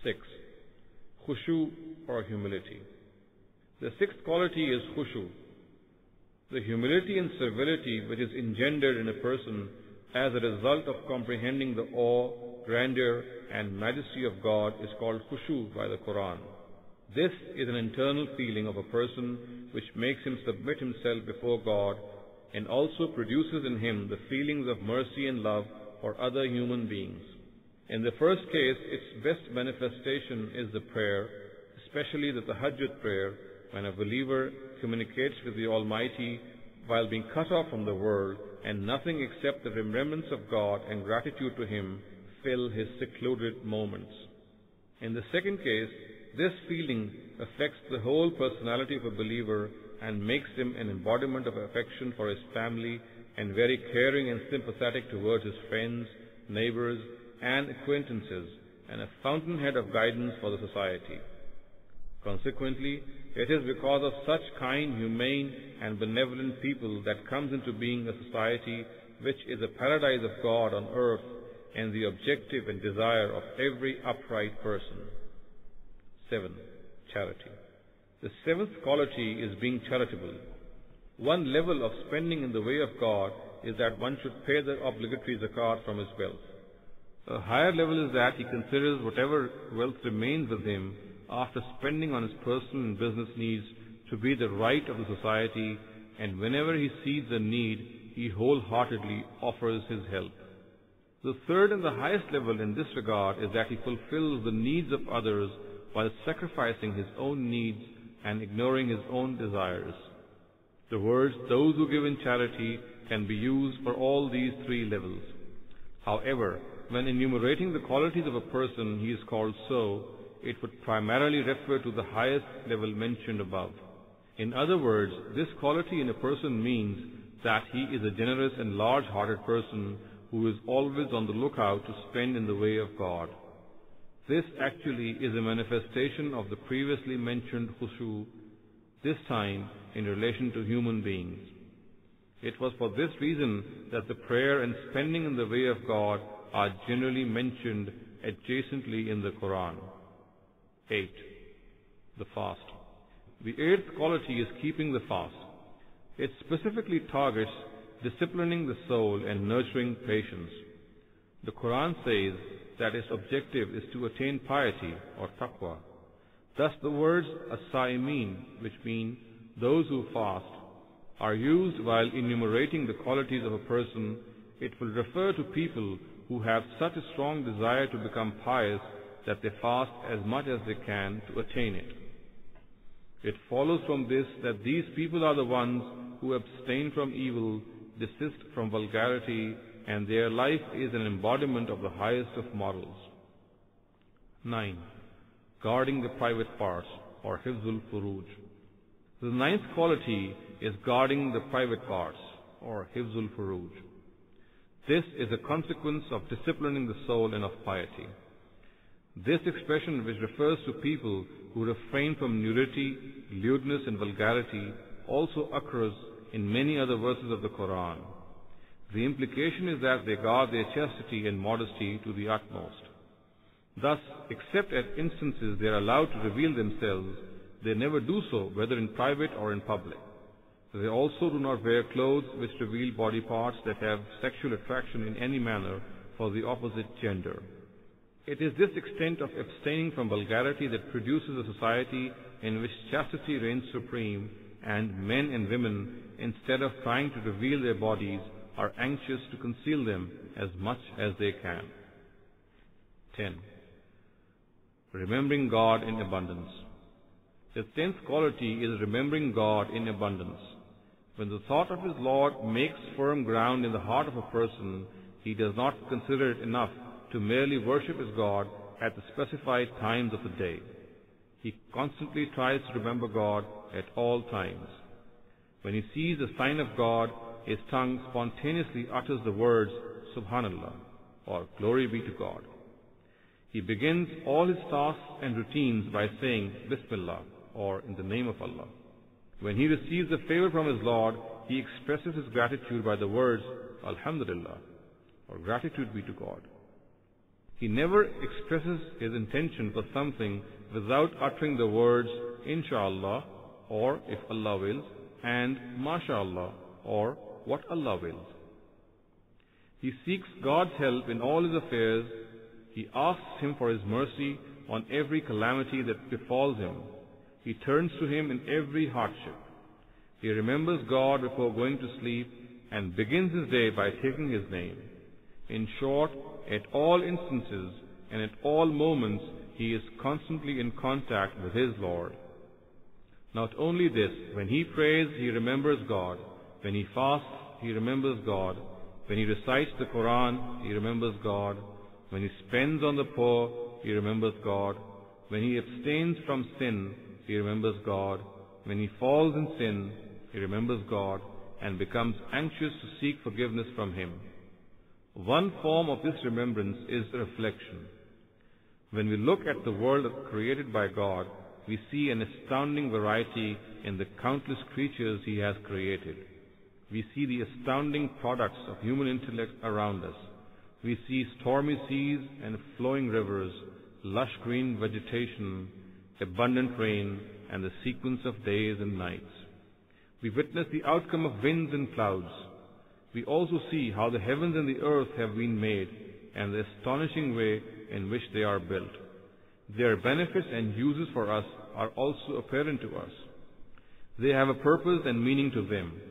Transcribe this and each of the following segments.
6. Khushu or humility. The sixth quality is khushu, the humility and servility which is engendered in a person as a result of comprehending the awe, grandeur, and majesty of God is called khushu by the Quran. This is an internal feeling of a person which makes him submit himself before God and also produces in him the feelings of mercy and love for other human beings. In the first case, its best manifestation is the prayer, especially the tahajjud prayer, when a believer communicates with the Almighty while being cut off from the world, and nothing except the remembrance of God and gratitude to Him fill his secluded moments. In the second case, this feeling affects the whole personality of a believer and makes him an embodiment of affection for his family and very caring and sympathetic towards his friends, neighbors, and acquaintances, and a fountainhead of guidance for the society. Consequently, it is because of such kind, humane, and benevolent people that comes into being a society which is a paradise of God on earth and the objective and desire of every upright person. 7. Charity. The seventh quality is being charitable. One level of spending in the way of God is that one should pay the obligatory zakat from his wealth. A higher level is that he considers whatever wealth remains with him after spending on his personal and business needs to be the right of the society, and whenever he sees the need, he wholeheartedly offers his help. The third and the highest level in this regard is that he fulfills the needs of others while sacrificing his own needs and ignoring his own desires. The words, those who give in charity, can be used for all these three levels. However, when enumerating the qualities of a person he is called so, it would primarily refer to the highest level mentioned above. In other words, this quality in a person means that he is a generous and large-hearted person who is always on the lookout to spend in the way of God. This actually is a manifestation of the previously mentioned khushu, this time in relation to human beings. It was for this reason that the prayer and spending in the way of God are generally mentioned adjacently in the Quran. 8. The fast. The eighth quality is keeping the fast. It specifically targets disciplining the soul and nurturing patience. The Quran says that its objective is to attain piety or taqwa. Thus the words as-saimin, which mean those who fast, are used while enumerating the qualities of a person. It will refer to people who have such a strong desire to become pious that they fast as much as they can to attain it. It follows from this that these people are the ones who abstain from evil, desist from vulgarity, and their life is an embodiment of the highest of morals. 9. Guarding the private parts, or hifzul furuj. The ninth quality is guarding the private parts, or hifzul furuj. This is a consequence of disciplining the soul and of piety. This expression, which refers to people who refrain from nudity, lewdness, and vulgarity, also occurs in many other verses of the Quran. The implication is that they guard their chastity and modesty to the utmost. Thus, except at instances they are allowed to reveal themselves, they never do so, whether in private or in public. They also do not wear clothes which reveal body parts that have sexual attraction in any manner for the opposite gender. It is this extent of abstaining from vulgarity that produces a society in which chastity reigns supreme, and men and women, instead of trying to reveal their bodies, are anxious to conceal them as much as they can. 10. Remembering God in abundance. The 10th quality is remembering God in abundance. When the thought of his Lord makes firm ground in the heart of a person, he does not consider it enough to merely worship his God at the specified times of the day. He constantly tries to remember God at all times. When he sees the sign of God, his tongue spontaneously utters the words Subhanallah, or Glory be to God. He begins all his tasks and routines by saying Bismillah, or in the name of Allah. When he receives a favor from his Lord, he expresses his gratitude by the words Alhamdulillah, or gratitude be to God. He never expresses his intention for something without uttering the words Insha'Allah, or if Allah wills, and MashaAllah, or what Allah wills. He seeks God's help in all his affairs. He asks Him for His mercy on every calamity that befalls him. He turns to Him in every hardship. He remembers God before going to sleep and begins his day by taking His name. In short, at all instances and at all moments, he is constantly in contact with his Lord. Not only this, when he prays, he remembers God. When he fasts, he remembers God. When he recites the Quran, he remembers God. When he spends on the poor, he remembers God. When he abstains from sin, he remembers God. When he falls in sin, he remembers God and becomes anxious to seek forgiveness from Him. One form of this remembrance is reflection. When we look at the world created by God, we see an astounding variety in the countless creatures He has created. We see the astounding products of human intellect around us. We see stormy seas and flowing rivers, lush green vegetation, abundant rain, and the sequence of days and nights. We witness the outcome of winds and clouds. We also see how the heavens and the earth have been made, and the astonishing way in which they are built. Their benefits and uses for us are also apparent to us. They have a purpose and meaning to them.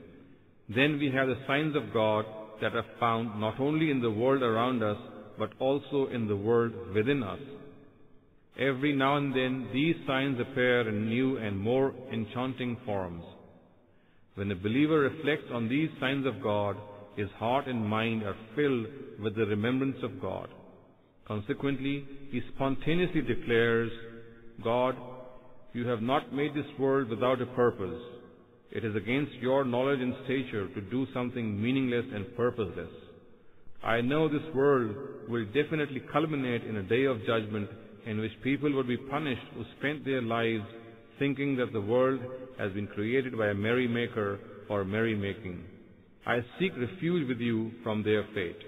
Then we have the signs of God that are found not only in the world around us, but also in the world within us. Every now and then these signs appear in new and more enchanting forms. When a believer reflects on these signs of God, his heart and mind are filled with the remembrance of God. Consequently, he spontaneously declares, God, you have not made this world without a purpose. It is against your knowledge and stature to do something meaningless and purposeless. I know this world will definitely culminate in a day of judgment in which people will be punished who spent their lives thinking that the world has been created by a merrymaker or merrymaking. I seek refuge with you from their fate.